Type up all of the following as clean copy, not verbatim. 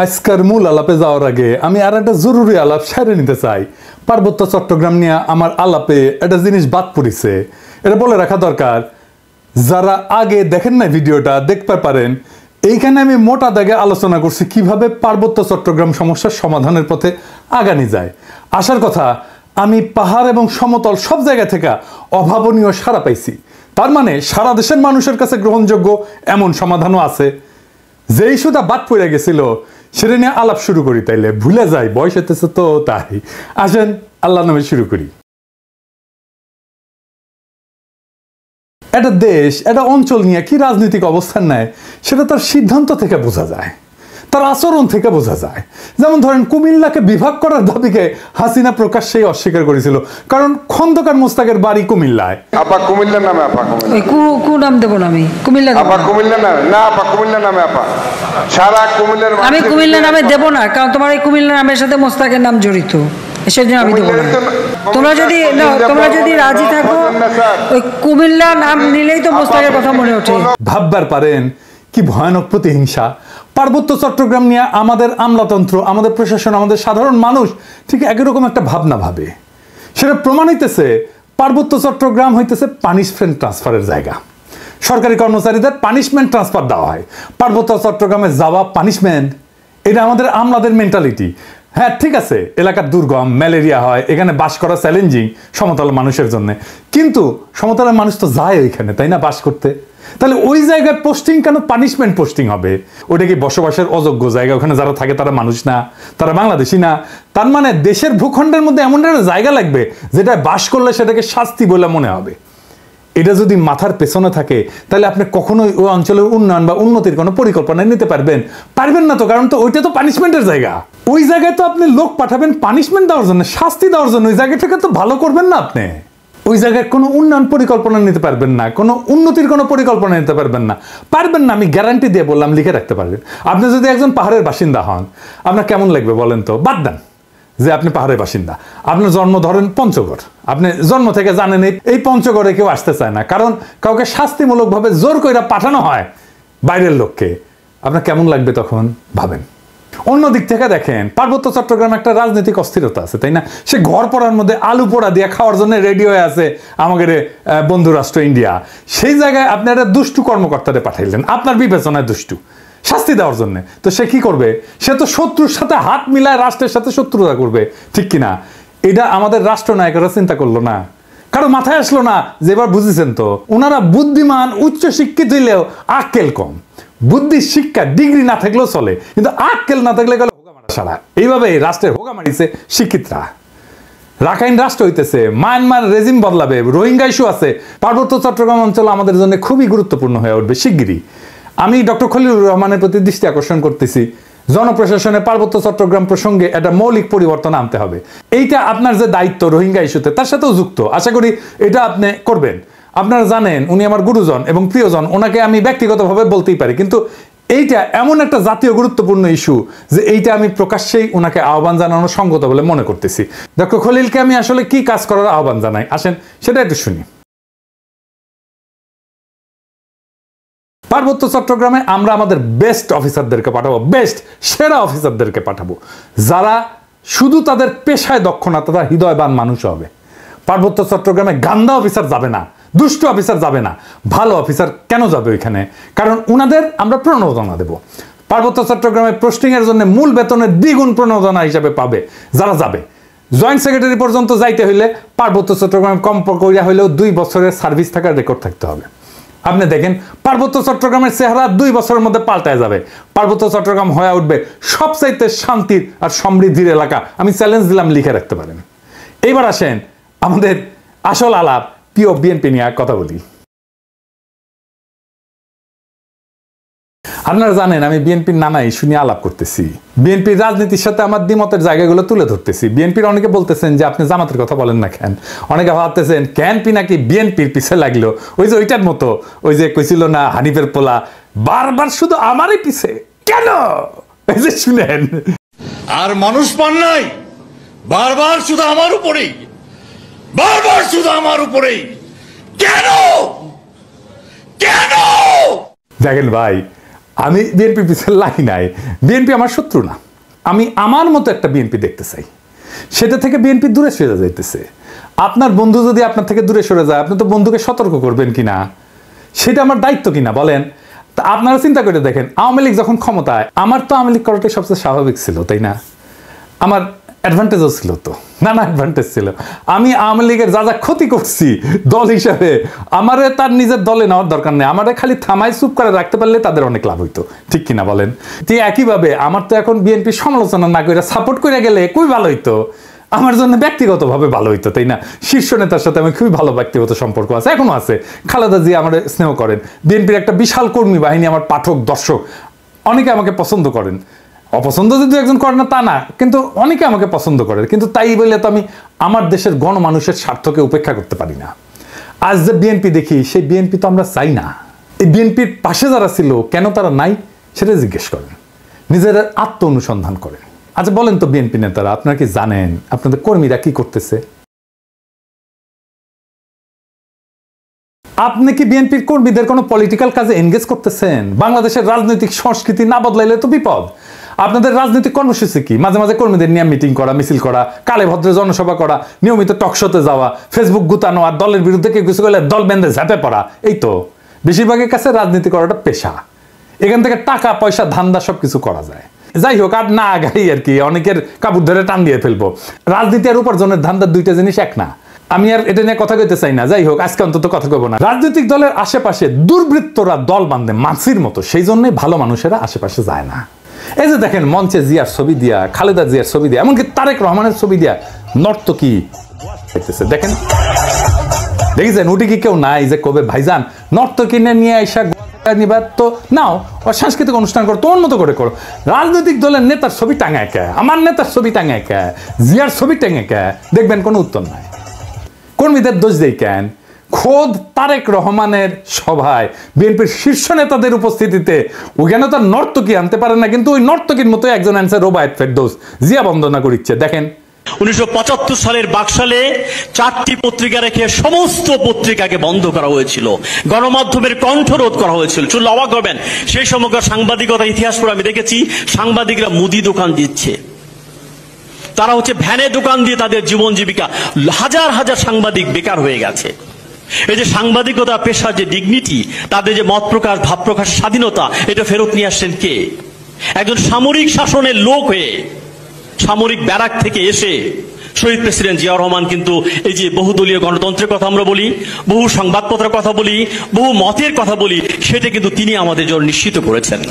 আজকের মূল আলাপে যাওয়ার আগে আমি আর একটা জরুরি আলাপ সেরে নিতে চাই। পার্বত্য চট্টগ্রাম নিয়ে আমার আলাপে একটা জিনিস বাদ পড়েছে, এটা বলে রাখা দরকার। যারা আগে দেখেন না ভিডিওটা দেখতে পারেন, এইখানে আমি মোটা দাগে আলোচনা করছি কিভাবে পার্বত্য চট্টগ্রাম সমস্যার সমাধানের পথে আগানি যায়। আসার কথা, আমি পাহাড় এবং সমতল সব জায়গা থেকে অভাবনীয় সাড়া পাইছি। তার মানে সারা দেশের মানুষের কাছে গ্রহণযোগ্য এমন সমাধানও আছে। যে ইস্যুটা বাদ পড়ে গেছিল সেটা নিয়ে আলাপ শুরু করি, তাইলে ভুলে যাই, বয়স হতেছে তো তাই। আসেন আল্লাহ নামে শুরু করি। একটা দেশ একটা অঞ্চল নিয়ে কি রাজনৈতিক অবস্থান নেয় সেটা তার সিদ্ধান্ত থেকে বোঝা যায়, তার আচরণ থেকে বোঝা যায়। যেমন ধরেন, কুমিল্লাকে বিভাগ করার দাবিকে হাসিনা প্রকাশ্যেই অস্বীকার করেছিল, কারণ খন্দকার মোস্তাকের বাড়ি কুমিল্লায়। আপা কুমিল্লার নামে, আপা কোন নাম দেব না, আমি কুমিল্লা আপা কুমিল্লার নামে না, আপা কুমিল্লার নামে, আপা সারা কুমিল্লার আমি কুমিল্লা নামে দেব না, কারণ তোমার এই কুমিল্লা নামের সাথে মোস্তাকের নাম জড়িত, সেজন্য আমি দেব না। তোমরা যদি রাজি থাকো, ওই কুমিল্লা নাম নিলেই তো মোস্তাকের কথা মনে ওঠে। ভাববার পারেন কি ভয়ানক প্রতিহিংসা। পার্বত্য চট্টগ্রাম নিয়ে আমাদের আমলাতন্ত্র, আমাদের প্রশাসন, আমাদের সাধারণ মানুষ ঠিক একই রকম একটা ভাবনা ভাবে। সেটা প্রমাণ হইতেছে পার্বত্য চট্টগ্রাম হইতেছে পানিশমেন্ট ট্রান্সফারের জায়গা। সরকারি কর্মচারীদের পানিশমেন্ট ট্রান্সফার দেওয়া হয়, পার্বত্য চট্টগ্রামে যাওয়া পানিশমেন্ট। এটা আমাদের আমলাদের মেন্টালিটি। হ্যাঁ ঠিক আছে, এলাকার দুর্গম, ম্যালেরিয়া হয়, এখানে বাস করা চ্যালেঞ্জিং সমতল মানুষের জন্য, কিন্তু সমতলের মানুষ তো যায় ওইখানে, তাই না, বাস করতে। তাহলে ওই জায়গায় পোস্টিং কেন পানিশমেন্ট পোস্টিং হবে? ওটা কি বসবাসের অযোগ্য জায়গা? ওখানে যারা থাকে তারা মানুষ না, তারা বাংলাদেশি না? তার মানে দেশের ভূখণ্ডের মধ্যে এমন একটা জায়গা লাগবে যেটা বাস করলে সেটাকে শাস্তি বলে মনে হবে। এটা যদি মাথার পেছনে থাকে তাহলে আপনি কখনোই ওই অঞ্চলের উন্নয়ন বা উন্নতির কোনো পরিকল্পনা নিতে পারবেন না তো, কারণ তো ওইটা তো পানিশমেন্টের জায়গা। ওই জায়গায় তো আপনি লোক পাঠাবেন পানিশমেন্ট দেওয়ার জন্য, শাস্তি দেওয়ার জন্য। ওই জায়গাটাকে তো ভালো করবেন না আপনি। ওই জায়গায় কোনো উন্নয়ন পরিকল্পনা নিতে পারবেন না, কোনো উন্নতির কোনো পরিকল্পনা নিতে পারবেন না। আমি গ্যারান্টি দিয়ে বললাম, লিখে রাখতে পারবেন। আপনি যদি একজন পাহাড়ের বাসিন্দা হন, আপনার কেমন লাগবে বলেন তো? বাদ দেন যে আপনি পাহাড়ের বাসিন্দা, আপনার জন্ম ধরেন পঞ্চগড়, আপনি জন্ম থেকে জানেন এই পঞ্চগড়ে কেউ আসতে চায় না, কারণ কাউকে শাস্তিমূলকভাবে জোর করে পাঠানো হয় বাইরের লোককে। আপনার কেমন লাগবে তখন ভাবেন। অন্যদিক থেকে দেখেন, পার্বত্য চট্টগ্রামে একটা রাজনৈতিক অস্থিরতা আছে, তাই না? সে ঘর পড়ার মধ্যে আলু পোড়া দিয়ে খাওয়ার জন্য রেডি হয়ে আছে আমাদের বন্ধু রাষ্ট্র ইন্ডিয়া। সেই জায়গায় আপনি একটা দুষ্টু কর্মকর্তারে পাঠাইলেন, আপনার বিবেচনায় দুষ্টু, শাস্তি দেওয়ার জন্য। তো সে কি করবে? সে তো শত্রুর সাথে হাত মিলায় রাষ্ট্রের সাথে শত্রুতা করবে, ঠিক কিনা? এটা আমাদের রাষ্ট্রনায়করা চিন্তা করলো না, কারো মাথায় আসলো না যে এবার বুঝেছেন তো, ওনারা বুদ্ধিমান, উচ্চ শিক্ষিত হইলেও আক্কেল কম। বুদ্ধি, শিক্ষা, ডিগ্রি না থাকলেও চলে, কিন্তু আক্কেল না থাকলে গেল হোগামারা সারা। এইভাবে রাষ্ট্রের হোগা মারিছে শিক্ষিতরা। রাখাইন রাষ্ট্র হইতেছে, মায়ানমার রেজিম বদলাবে, রোহিঙ্গা ইস্যু আছে। পার্বত্য চট্টগ্রাম অঞ্চল আমাদের জন্য খুবই গুরুত্বপূর্ণ হয়ে উঠবে শিগগিরই। আমি ডক্টর খলিলুর রহমানের প্রতি দৃষ্টি আকর্ষণ করতেছি, জনপ্রশাসনে পার্বত্য চট্টগ্রাম প্রসঙ্গে একটা মৌলিক পরিবর্তন আনতে হবে। এইটা আপনার যে দায়িত্ব রোহিঙ্গা ইস্যুতে, তার সাথেও যুক্ত। আশা করি এটা আপনি করবেন। আপনারা জানেন উনি আমার গুরুজন এবং প্রিয়জন, ওনাকে আমি ব্যক্তিগতভাবে বলতেই পারি, কিন্তু এইটা এমন একটা জাতীয় গুরুত্বপূর্ণ ইস্যু যে এইটা আমি প্রকাশ্যেই ওনাকে আহ্বান জানানো সঙ্গত বলে মনে করতেছি। ডক্টর খলিলকে আমি আসলে কি কাজ করার আহ্বান জানাই, আসেন সেটা একটু শুনি। পার্বত্য চট্টগ্রামে আমরা আমাদের বেস্ট অফিসারদেরকে পাঠাবো, বেস্ট সেরা অফিসারদেরকে পাঠাবো, যারা শুধু তাদের পেশায় দক্ষ না, তারা হৃদয়বান মানুষ হবে। পার্বত্য চট্টগ্রামে গান্দা অফিসার যাবে না, দুষ্ট অফিসার যাবে না। ভালো অফিসার কেন যাবে ওইখানে? কারণ ওনাদের আমরা প্রণোদনা দেব। পার্বত্য চট্টগ্রামে পোস্টিং এর জন্য মূল বেতনের দ্বিগুণ প্রণোদনা হিসাবে পাবে যারা যাবে। জয়েন্ট সেক্রেটারি পর্যন্ত যাইতে হইলে পার্বত্য চট্টগ্রামে কম কইরা হইলেও 2 বছরের সার্ভিস থাকার রেকর্ড থাকতে হবে। আপনি দেখেন পার্বত্য চট্টগ্রামের চেহারা 2 বছরের মধ্যে পাল্টায় যাবে। পার্বত্য চট্টগ্রাম হয়ে উঠবে সবচাইতে শান্তির আর সমৃদ্ধির এলাকা। আমি চ্যালেঞ্জ দিলাম, লিখে রাখতে পারেন। এইবার আসেন আমাদের আসল আলাপ, প্রিয় বিএনপি নিয়ে কথা বলি। আপনারা জানেন আমি বিএনপির নানা ইস্যু নিয়ে আলাপ করতেছি, বিএনপির রাজনীতির সাথে আমার দ্বিমতের জায়গাগুলো তুলে ধরতেছি। বিএনপির অনেকে বলতেছেন যে আপনি জামাতের কথা বলেন না কেন, অনেকে ভাবতেছেন ক্যানপি নাকি বিএনপির পিছে লাগলো। ওই যে ওইটার মতো, ওই যে কইছিল না হানিফের পোলা, বারবার শুধু আমারই পিছে কেন? এই যে শুনেন, আর মানুষ পান নাই, বারবার শুধু আমার উপরেই, বারবার শুধু আমার উপরেই কেন? কেন? দেখেন ভাই, আমি বিএনপির পিছনে লাগি নাই, বিএনপি আমার শত্রু না। আমি আমার মতো একটা বিএনপি দেখতে চাই, সেটা থেকে বিএনপি দূরে সরে যাইতেছে। আপনার বন্ধু যদি আপনার থেকে দূরে সরে যায়, আপনি তো বন্ধুকে সতর্ক করবেন কিনা, সেটা আমার দায়িত্ব কিনা বলেন। তা আপনারা চিন্তা করে দেখেন, আওয়ামী লীগ যখন ক্ষমতায়, আমার তো আওয়ামী লীগ করাটাই সবচেয়ে স্বাভাবিক ছিল, তাই না? আমার অ্যাডভান্টেজও ছিল তো, নানা অ্যাডভান্টেজ ছিল। আমি আওয়ামী লীগের যা যা ক্ষতি করছি দল হিসাবে, আমারে তার নিজের দলে নেওয়ার দরকার নেই, আমারে খালি থামাই চুপ করে রাখতে পারলে তাদের অনেক লাভ হইতো, ঠিক কিনা বলেন? ঠিক একইভাবে আমার তো এখন বিএনপি সমালোচনা না করে সাপোর্ট করে গেলে খুবই ভালো হইতো, আমার জন্য ব্যক্তিগতভাবে ভালো হইতো, তাই না? শীর্ষ নেতার সাথে আমি খুবই ভালো ব্যক্তিগত সম্পর্ক আছে, এখনো আছে। খালেদা জিয়া আমার স্নেহ করেন, বিএনপির একটা বিশাল কর্মী বাহিনী, আমার পাঠক দর্শক অনেকে আমাকে পছন্দ করেন। অপছন্দ যদি একজন করে না তা না, কিন্তু অনেকে আমাকে পছন্দ করে। কিন্তু তাই বলে তো আমি আমার দেশের গণমানুষের স্বার্থকে উপেক্ষা করতে পারি না। আজ যে বিএনপি দেখি, সেই বিএনপি তো আমরা চাই না। এই বিএনপির পাশে যারা ছিল, কেন তারা নাই সেটা জিজ্ঞেস করেন, নিজের আত্ম অনুসন্ধান করেন। আচ্ছা বলেন তো বিএনপি নেতারা, আপনারা কি জানেন আপনাদের কর্মীরা কি করতেছে? আপনি কি বিএনপির কর্মীদের কোনো পলিটিক্যাল কাজে এনগেজ করতেছেন? বাংলাদেশের রাজনৈতিক সংস্কৃতি না বদলাইলে তো বিপদ। আপনাদের রাজনৈতিক কর্মসূচি কি? মাঝে মাঝে কর্মীদের নিয়ে মিটিং করা, মিছিল করা, কালে ভদ্রে জনসভা করা, নিয়মিত টকশোতে যাওয়া, ফেসবুক গুতানো, আর দলের বিরুদ্ধে কেউ কিছু করলে দল বেঁধে ঝাঁপে পড়া। এই তো বেশিরভাগের কাছে রাজনীতি করাটা পেশা। এখান থেকে টাকা পয়সা ধান্দা সবকিছু করা যায়। যাই হোক, আর না আগাই আর কি, অনেকের কাপড় ধরে টান দিয়ে ফেলবো। রাজনীতি আর উপার্জনের ধান্দার দুইটা জিনিস এক না। আমি আর এটা নিয়ে কথা কইতে চাই না। যাই হোক, আজকে অন্তত কথা কইব না। রাজনৈতিক দলের আশেপাশে দুর্বৃত্তরা দল বাঁধে মাছির মতো, সেই জন্যই ভালো মানুষেরা আশেপাশে যায় না। এই যে দেখেন, মঞ্চে জিয়ার ছবি দিয়া, খালেদা জিয়ার ছবি দিয়া, এমনকি তারেক রহমানের ছবি দিয়া নর্তকী দেখেন, দেখেছেন? উঠে কি কেউ নাই যে কবে ভাইজান নর্তকী নিয়ে আইসা নিবার তো নাও, সাংস্কৃতিক অনুষ্ঠান করো, তোমার মতো করে করো। রাজনৈতিক দলের নেতার ছবি টাঙায় কে? আমার নেতার ছবি টাঙায় কে? জিয়ার ছবি টাঙায় কে? দেখবেন কোনো উত্তর নাই। কর্মীদের দোষ দেই কেন? খোদ তারেক রহমানের সভায় বিএনপির শীর্ষ নেতাদের উপস্থিতিতে ওখানে তো নর্তকী আনতে পারে না, কিন্তু ওই নর্তকীর মতো একজন আনছে রোবায়েত ফেরদৌস, জিয়া বন্দনা করিচ্ছে। দেখেন 1975 সালের বাকশালে 4টি পত্রিকা রেখে সমস্ত পত্রিকাকে বন্ধ করা হয়েছিল, গণমাধ্যমের কণ্ঠরোধ করা হয়েছিল। চুল অবাক হবেন, সেই সময়কার সাংবাদিকতা ইতিহাস পড়ে আমি দেখেছি সাংবাদিকরা মুদি দোকান দিচ্ছে, তারা হচ্ছে ভ্যানে দোকান দিয়ে তাদের জীবন জীবিকা। হাজার হাজার সাংবাদিক বেকার হয়ে গেছে। এই যে সাংবাদিকতা পেশার যে ডিগনিটি, তাদের যে মত প্রকাশ ভাব প্রকাশের স্বাধীনতা, এটা ফেরত নিয়ে আসছেন কে? একজন সামরিক শাসনের লোক হয়ে, সামরিক ব্যারাক থেকে এসে শহীদ প্রেসিডেন্ট জিয়াউর রহমান কিন্তু এই যে বহুদলীয় গণতন্ত্রের কথা আমরা বলি, বহু সংবাদপত্রের কথা বলি, বহু মতের কথা বলি, সেটা কিন্তু তিনি আমাদের জন্য নিশ্চিত করেছেন।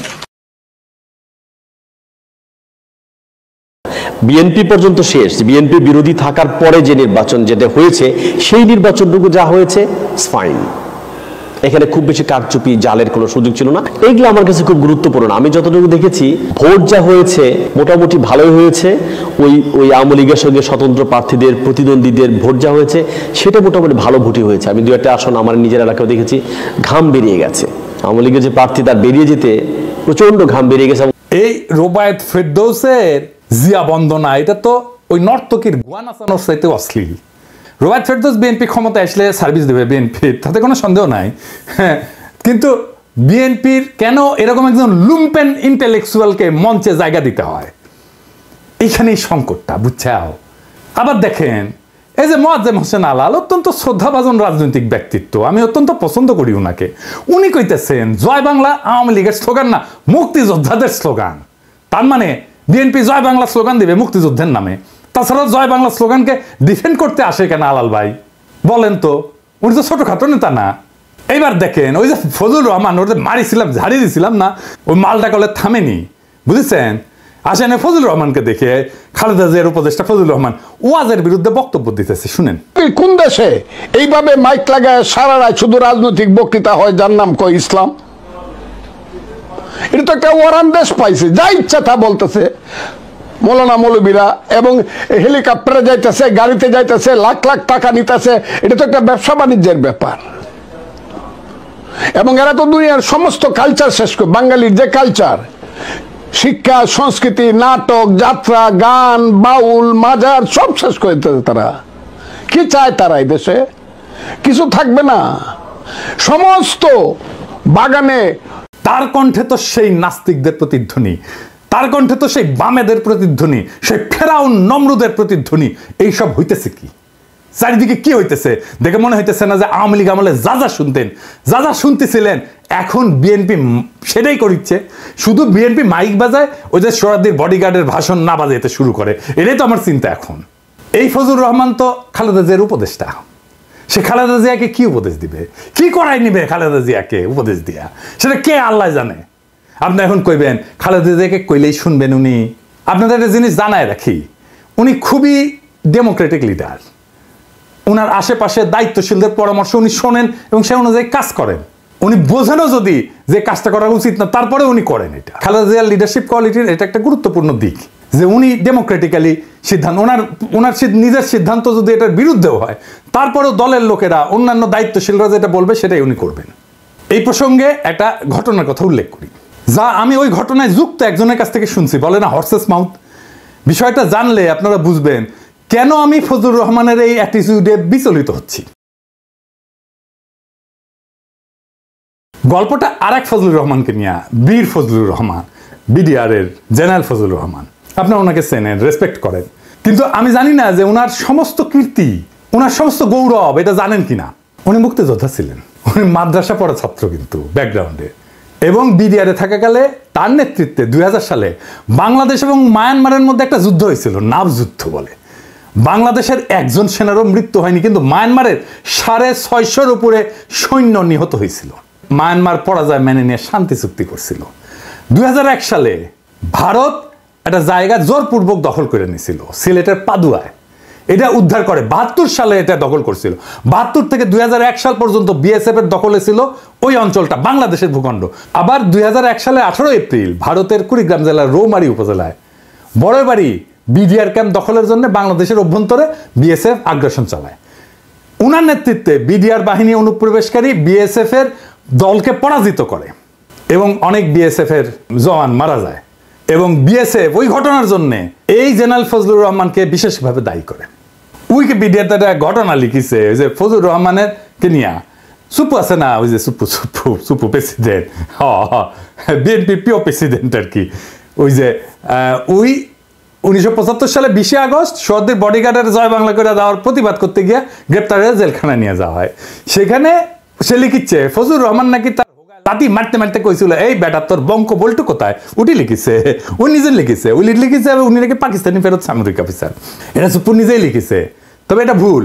বিএনপি পর্যন্ত শেষ, বিএনপি বিরোধী থাকার পরে যে নির্বাচন যেটা হয়েছে, সেই নির্বাচনটুকু যা হয়েছে ফাইন। এখানে খুব বেশি কারচুপি জালের কোনো সুযোগ ছিল না। এগুলো আমার কাছে খুব গুরুত্বপূর্ণ। আমি যতটুকু দেখেছি ভোট যা হয়েছে মোটামুটি ভালোই হয়েছে। ওই আওয়ামী লীগের সঙ্গে স্বতন্ত্র প্রার্থীদের প্রতিদ্বন্দ্বীদের ভোট যা হয়েছে সেটা মোটামুটি ভালো ভোটই হয়েছে। আমি 2-1টা আসন আমার নিজের এলাকায় দেখেছি ঘাম বেরিয়ে গেছে। আওয়ামী লীগের যে প্রার্থী তার বেরিয়ে যেতে প্রচন্ড ঘাম বেরিয়ে গেছে। এই রোবায়েত ফেরদৌসের জিয়া বন্দনা, এটা তো ওই নর্তকীর গোয়া নাচানোর চাইতে অশ্লীল। রোবায়েত ফেরদৌস বিএনপি ক্ষমতায় আসলে সার্ভিস দেবে বিএনপির, তাতে কোনো সন্দেহ নাই। হ্যাঁ, কিন্তু বিএনপির কেন এরকম একজন লুম্পেন ইন্টেলেকচুয়ালকে মঞ্চে জায়গা দিতে হয়? এইখানেই সংকটটা, বুঝছাও? আবার দেখেন, এই যে মোয়াজ্জেম হোসেন আলাল, অত্যন্ত শ্রদ্ধাভাজন রাজনৈতিক ব্যক্তিত্ব, আমি অত্যন্ত পছন্দ করি ওনাকে। উনি কইতেছেন জয় বাংলা আওয়ামী লীগের স্লোগান না, মুক্তিযোদ্ধাদের স্লোগান। তার মানে বিএনপি জয় বাংলা স্লোগান দিবে মুক্তিযুদ্ধের নামে। তাছাড়া জয় বাংলা স্লোগানকে ডিফেন্ড করতে আসে কেন আলাল ভাই? বলেন তো, উনি তো ছোটখাটো নেতা না। এইবার দেখেন, ওই যে ফজলুর রহমান, ওদের মারিছিলাম, ঝাড়ি দিছিলাম না, ওই মালটা কলে থামেনি, বুঝেছেন? আসেন ফজলুর রহমানকে দেখে, খালেদা জিয়ার উপদেষ্টা ফজলুর রহমান ওয়াজের বিরুদ্ধে বক্তব্য দিতেছে, শুনেন। কোন দেশে এইভাবে মাইক লাগায় সারা রাত শুধু রাজনৈতিক বক্তৃতা হয়, যার নাম কয় ইসলাম? এটা তো একটা ওয়ারান দেশ পাইছে, যা ইচ্ছা তা বলতেছে মৌলানা মৌলবীরা, এবং হেলিকপ্টারে যাইতেছে, গাড়িতে যাইতেছে, লাখ লাখ টাকা নিতেছে। এটা তো একটা ব্যবসা বাণিজ্যের ব্যাপার। এবং এরা তো দুনিয়ার সমস্ত কালচার শেষ করে, বাঙালির যে কালচার, শিক্ষা, সংস্কৃতি, নাটক, যাত্রা, গান, বাউল, মাজার সব শেষ করে দিতেছে। তারা কি চায়? তারা এই দেশে কিছু থাকবে না। সমস্ত বাগানে তার কণ্ঠে তো সেই নাস্তিকদের প্রতিধ্বনি, তার কণ্ঠে তো সেই বামেদের প্রতিধ্বনি, সেই ফেরাউন নমরুদের প্রতিধ্বনি। এইসব হইতেছে কি চারিদিকে? কি হইতেছে দেখে মনে হইতেছে না যে আওয়ামী লীগ আমলে যা যা শুনতেন, যা যা শুনতেছিলেন, এখন বিএনপি সেটাই করিচ্ছে। শুধু বিএনপি মাইক বাজায়, ওই যে সোহরাওয়ার্দীর বডিগার্ডের ভাষণ না বাজাইতে শুরু করে। এটাই তো আমার চিন্তা এখন। এই ফজলুর রহমান তো খালেদা জিয়ার উপদেষ্টা, সে খালেদা জিয়াকে কি উপদেশ দিবে, কি করাই নিবে খালেদা জিয়াকে উপদেশ দিয়া, সেটা কে আল্লাহ জানে। আপনি এখন কইবেন খালেদা জিয়াকে কইলেই শুনবেন উনি? আপনাদের একটা জিনিস জানায় রাখি, উনি খুবই ডেমোক্রেটিক লিডার। উনার আশেপাশে দায়িত্বশীলদের পরামর্শ উনি শোনেন এবং সে অনুযায়ী কাজ করেন। উনি বোঝেনও যদি যে কাজটা করা উচিত না, তারপরে উনি করেন এটা। খালেদা জিয়ার লিডারশিপ কোয়ালিটির এটা একটা গুরুত্বপূর্ণ দিক যে উনি ডেমোক্রেটিক্যালি সিদ্ধান্ত, ওনার নিজের সিদ্ধান্ত যদি এটার বিরুদ্ধেও হয়, তারপরেও দলের লোকেরা, অন্যান্য দায়িত্বশীলরা যেটা বলবে সেটাই উনি করবেন। এই প্রসঙ্গে একটা ঘটনার কথা উল্লেখ করি, যা আমি ওই ঘটনায় যুক্ত একজনের কাছ থেকে শুনছি। বলে না হর্সেস মাউথ। বিষয়টা জানলে আপনারা বুঝবেন কেন আমি ফজলুর রহমানের এই অ্যাটিটিউডে বিচলিত হচ্ছি। গল্পটা আর এক ফজলুর রহমানকে নিয়ে, বীর ফজলুর রহমান, বিডিআর এর জেনারেল ফজলুর রহমান। আপনারা ওনাকে চেনেন, রেসপেক্ট করেন, কিন্তু আমি জানি না যে ওনার সমস্ত কীর্তি, ওনার সমস্ত গৌরব এটা জানেন কিনা। উনি মুক্তিযোদ্ধা ছিলেন, উনি মাদ্রাসা পড়া ছাত্র কিন্তু ব্যাকগ্রাউন্ডে, এবং বিডিআরে থাকাকালে তার নেতৃত্বে 2000 সালে বাংলাদেশ এবং মায়ানমারের মধ্যে একটা যুদ্ধ হয়েছিল, নাভ যুদ্ধ বলে। বাংলাদেশের একজন সেনারও মৃত্যু হয়নি, কিন্তু মায়ানমারের 650-র উপরে সৈন্য নিহত হয়েছিল। মায়ানমার পরাজয় মেনে নিয়ে শান্তি চুক্তি করছিল। 2001 সালে ভারত একটা জায়গা জোরপূর্বক দখল করে নিয়েছিল, সিলেটের পাদুয়ায়। এটা উদ্ধার করে 72 সালে এটা দখল করছিল। 72 থেকে 2001 সাল পর্যন্ত বিএসএফ এর দখলে ছিল ওই অঞ্চলটা, বাংলাদেশের ভূখণ্ড। আবার 2001 সালে 18 এপ্রিল ভারতের কুড়িগ্রাম জেলার রৌমারী উপজেলায় বড়বাড়ি বিডিআর ক্যাম্প দখলের জন্য বাংলাদেশের অভ্যন্তরে বিএসএফ আগ্রাসন চালায়। উনার নেতৃত্বে বিডিআর বাহিনী অনুপ্রবেশকারী বিএসএফ এর দলকে পরাজিত করে এবং অনেক বিএসএফ এর জওয়ান মারা যায়। এবং বিএসএফ ওই ঘটনার জন্য এই জেনারেল ফজলুর রহমানকে বিশেষভাবে দায়ী করে। উইকিপিডিয়াতে একটা ঘটনা লিখিছে, ওই যে ফজলুর রহমানের কে নিয়া সুপু আছে না, ওই যে সুপু প্রেসিডেন্ট, বিএনপি পিও প্রেসিডেন্ট আর কি। ওই যে 1975 সালে 20 আগস্ট সোহরাওয়ার্দীর বডিগার্ডের জয় বাংলা করে দেওয়ার প্রতিবাদ করতে গিয়ে গ্রেপ্তার হয়ে জেলখানায় নিয়ে যাওয়া হয়। সেখানে সে লিখিচ্ছে ফজলুর রহমান নাকি তার লাঠি মারতে মারতে কইছিল, এই বেটা তোর বঙ্ক বল্টু কোথায়, উঠি লিখিছে, ও নিজে লিখিছে, ওই লিখিছে উনি নাকি পাকিস্তানি ফেরত সামরিক অফিসার। এটা সুপু নিজেই লিখিছে, তবে এটা ভুল।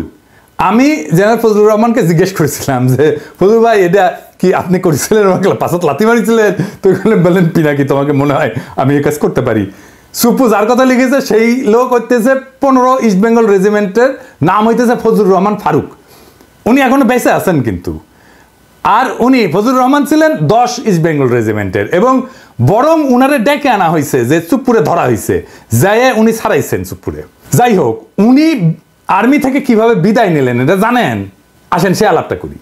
আমি জেনারেল ফজলুর রহমানকে জিজ্ঞেস করেছিলাম যে ফজলুর ভাই এটা কি আপনি করেছিলেন, আমাকে পাঁচাত লাথি মারিছিলেন? তো বললেন পিনাকি তোমাকে মনে হয় আমি এই কাজ করতে পারি। সুপু যার কথা লিখেছে সেই লোক হইতেছে 15 ইস্ট বেঙ্গল রেজিমেন্টের নাম হইতেছে ফজলুর রহমান ফারুক। উনি এখনো বেঁচে আছেন কিন্তু। আর উনি ফজলুর রহমান ছিলেন 10 ইস্ট বেঙ্গল রেজিমেন্টের, এবং বরং উনারে ডেকে আনা হয়েছে যে চুপপুরে ধরা হয়েছে, যাই উনি ছাড়াইছেন চুপপুরে। যাই হোক, উনি আর্মি থেকে কিভাবে বিদায় নিলেন এটা জানেন? আসেন সে আলাপটা করি।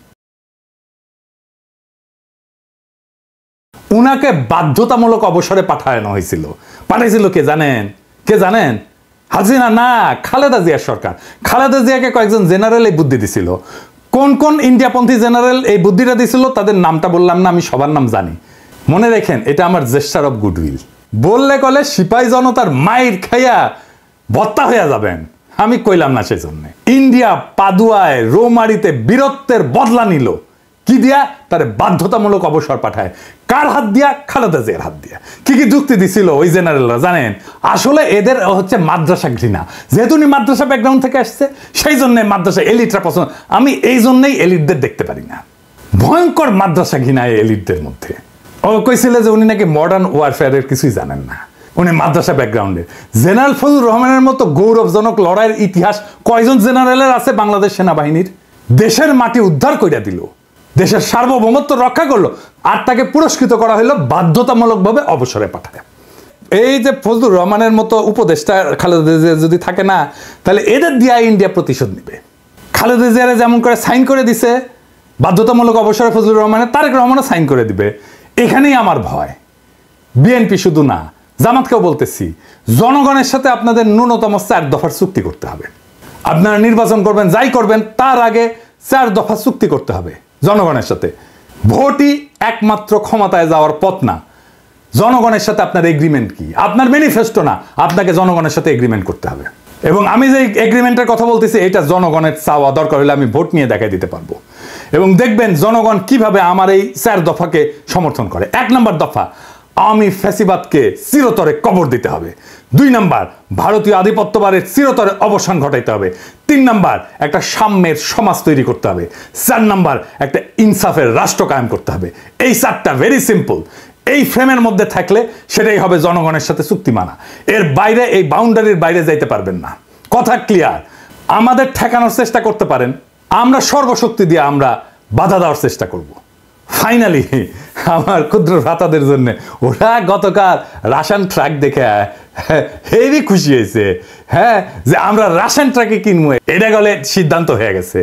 উনাকে বাধ্যতামূলক অবসরে পাঠানো হয়েছিল। পাঠাইছিল কে জানেন? কে জানেন? হাসিনা না, খালেদা জিয়ার সরকার। খালেদা জিয়াকে কয়েকজন জেনারেল এই বুদ্ধি দিছিল। কোন কোন ইন্ডিয়াপন্থী জেনারেল এই বুদ্ধিটা দিছিল তাদের নামটা বললাম না, আমি সবার নাম জানি। মনে রেখেন, এটা আমার জেস্টার অফ গুডউইল। বললে কলে সিপাহী জনতার মাইর খাইয়া ভত্তা হইয়া যাবেন, আমি কইলাম না। সেই জন্য ইন্ডিয়া পাদুয়ায় রৌমারিতে বীরত্বের বদলা নিল কি দিয়া? তার বাধ্যতামূলক অবসর পাঠায়। কার হাত দিয়া? খালেদা জিয়ার হাত দিয়া। কি কি যুক্তি দিছিল ওই জেনারেলরা জানেন? আসলে এদের হচ্ছে মাদ্রাসা ঘৃণা। যেহেতু উনি মাদ্রাসা ব্যাকগ্রাউন্ড থেকে আসছে, সেই জন্য মাদ্রাসা এলিটরা পছন্দ। আমি এই জন্যই এলিটদের দেখতে পারি না। ভয়ঙ্কর মাদ্রাসা ঘৃণা এলিটদের মধ্যে। ও কইছিল যে উনি নাকি মডার্ন ওয়ারফেয়ারের কিছুই জানেন না, উনি মাদ্রাসা ব্যাকগ্রাউন্ডে। জেনারেল ফজলুর রহমানের মতো গৌরবজনক লড়াইয়ের ইতিহাস কয়জন জেনারেলের আছে বাংলাদেশ সেনাবাহিনীর? দেশের মাটি উদ্ধার কইরা দিল, দেশের সার্বভৌমত্ব রক্ষা করলো, আর তাকে পুরস্কৃত করা হলো বাধ্যতামূলকভাবে অবসরে পাঠায়। এই যে ফজলুর রহমানের মতো উপদেষ্টা খালেদা জিয়া যদি থাকে না, তাহলে এদের দিয়া ইন্ডিয়া প্রতিশোধ নিবে। খালেদা জিয়ারে যেমন করে সাইন করে দিছে বাধ্যতামূলক অবসরে ফজলুর রহমানের, তারেক রহমানও সাইন করে দিবে। এখানেই আমার ভয়। বিএনপি শুধু না, জামাতকেও বলতেছি, জনগণের সাথে আপনাদের ন্যূনতম 4 দফার চুক্তি করতে হবে। আপনারা নির্বাচন করবেন, যাই করবেন, তার আগে 4 দফা চুক্তি করতে হবে জনগণের সাথে। ভোটই একমাত্র ক্ষমতায় যাওয়ার পথ না। জনগণের সাথে আপনার এগ্রিমেন্ট কি? আপনার ম্যানিফেস্টো না, আপনাকে জনগণের সাথে এগ্রিমেন্ট করতে হবে। এবং আমি যে এগ্রিমেন্টের কথা বলতেছি এটা জনগণের চাওয়া, দরকার হলে আমি ভোট নিয়ে দেখাই দিতে পারবো। এবং দেখবেন জনগণ কিভাবে আমার এই 4 দফাকে সমর্থন করে। 1 নম্বর দফা, আওয়ামী ফ্যাসিবাদকে চিরতরে কবর দিতে হবে। 2 নম্বর, ভারতীয় আধিপত্যবাদের চিরতরে অবসান ঘটাইতে হবে। 3 নম্বর, একটা সাম্যের সমাজ তৈরি করতে হবে। 4 নম্বর, একটা ইনসাফের রাষ্ট্র কায়েম করতে হবে। এই 4টা ভেরি সিম্পল। এই ফ্রেমের মধ্যে থাকলে সেটাই হবে জনগণের সাথে চুক্তি মানা। এর বাইরে, এই বাউন্ডারির বাইরে যাইতে পারবেন না। কথা ক্লিয়ার? আমাদের ঠেকানোর চেষ্টা করতে পারেন, আমরা সর্বশক্তি দিয়ে আমরা বাধা দেওয়ার চেষ্টা করব। ফাইনালি আমার ক্ষুদ্র ভ্রাতাদের জন্য ওরা গতকাল রাশন ট্রাক দেখে হেভি খুশি হয়েছে, হ্যাঁ, যে আমরা রাশন ট্রাকে কিনবো। এটা গেলে সিদ্ধান্ত হয়ে গেছে।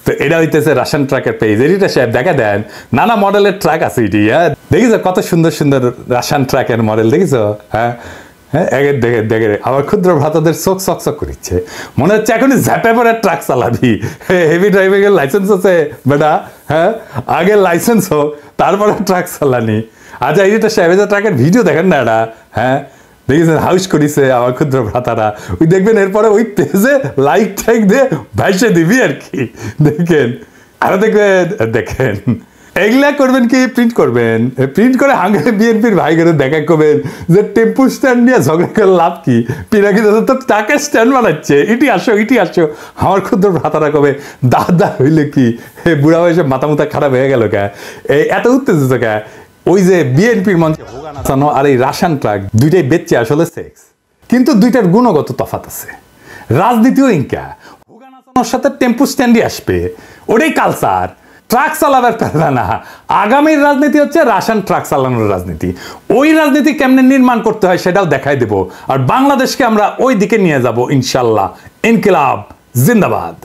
তো এটা হইতেছে রাশন ট্রাকের পেজ। এটা সাহেব দেখা দেন, নানা মডেলের ট্রাক আছে এটি। হ্যাঁ, দেখিস কত সুন্দর সুন্দর রাশন ট্রাকের মডেল, দেখিস? হ্যাঁ হ্যাঁ, দেখে দেখে আমার ক্ষুদ্র ভ্রাতাদের চোখ চকচক করিচ্ছে। মনে হচ্ছে এখনই ঝ্যাপে পরে ট্রাক চালাবি। হেভি ড্রাইভিং এর লাইসেন্স আছে বেটা? হ্যাঁ, আগে লাইসেন্স হোক তারপরে ট্রাক চালানি। আচ্ছা, এইটা সাহেব ট্রাকের ভিডিও দেখেন না এটা? হ্যাঁ, দেখেছেন হাউস করিছে আমার ক্ষুদ্র ভ্রাতারা। ওই দেখবেন এরপরে ওই পেজে লাইক টাইক দিয়ে ভাইসে দিবি আর কি। দেখেন আরো দেখবেন, দেখেন এগুলা করবেন কি? প্রিন্ট করবেন, প্রিন্ট করে হাঙ্গারে বিএনপির ভাই করে দেখা করবেন যে টেম্পু স্ট্যান্ড নিয়ে ঝগড়া করে লাভ কি? পিনাকি দাদা তো টাকা স্ট্যান্ড বানাচ্ছে, ইটি আসো ইটি আসো। আমার ক্ষুদ্র ভ্রাতারা কবে দাদা হইলে কি বুড়া বয়সে মাথা মুথা খারাপ হয়ে গেল কে? এই এত উত্তেজিত কে? ওই যে বিএনপির মঞ্চে হোগা নাচানো আর এই রাশন ট্রাক দুইটাই বেচছে আসলে সেক্স, কিন্তু দুইটার গুণগত তফাৎ আছে। রাজনীতিও ইনকা হোগা নাচানোর সাথে টেম্পু স্ট্যান্ডই আসবে, ওটাই কালচার। ট্রাক চালাবার পারবে না। আগামীর রাজনীতি হচ্ছে রাশন ট্রাক চালানোর রাজনীতি। ওই রাজনীতি কেমনে নির্মাণ করতে হয় সেটাও দেখাই দেব। আর বাংলাদেশকে আমরা ওই দিকে নিয়ে যাব ইনশাল্লাহ। ইনকিলাব জিন্দাবাদ।